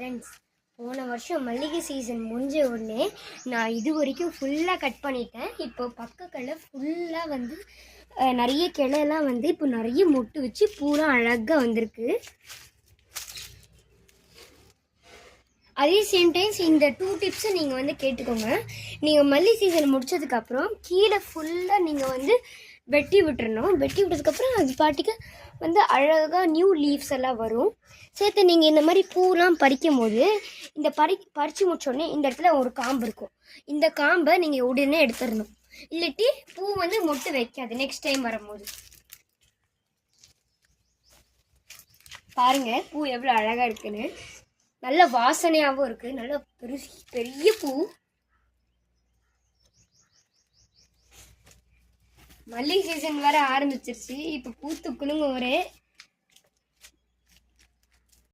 Friends, போன வருஷம் மல்லிகை சீசன் முடிஞ்ச உடனே நான் இது வரைக்கும் ஃபுல்லாக கட் பண்ணிட்டேன். இப்போ பக்கத்தில் ஃபுல்லாக வந்து நிறைய கிளையெல்லாம் வந்து இப்போ நிறைய மொட்டு வச்சு பூரா அழகாக வந்திருக்கு. அதே சேம் டைம்ஸ் இந்த 2 டிப்ஸை நீங்கள் வந்து கேட்டுக்கோங்க. நீங்கள் மல்லி சீசன் முடித்ததுக்கப்புறம் கீழே ஃபுல்லாக நீங்கள் வந்து வெட்டி விட்டுறணும். வெட்டி விட்டதுக்கப்புறம் அது பாட்டுக்கு வந்து அழகாக நியூ லீவ்ஸ் எல்லாம் வரும். சேர்த்து நீங்கள் இந்த மாதிரி பூலாம் பறிக்கும் போது இந்த பறித்து முடிச்சோடனே இந்த இடத்துல ஒரு காம்பு இருக்கும். இந்த காம்பை நீங்கள் உடனே எடுத்துடணும். இல்லாட்டி பூ வந்து மொட்டு வைக்காது நெக்ஸ்ட் டைம் வரும்போது. பாருங்கள் பூ எவ்வளோ அழகாக இருக்குன்னு. நல்ல வாசனையாகவும் இருக்குது. நல்ல பெரிய பூ. மல்லிகை சீசன் வேற ஆரம்பிச்சிருச்சு. இப்போ பூத்து குலுங்க ஒரே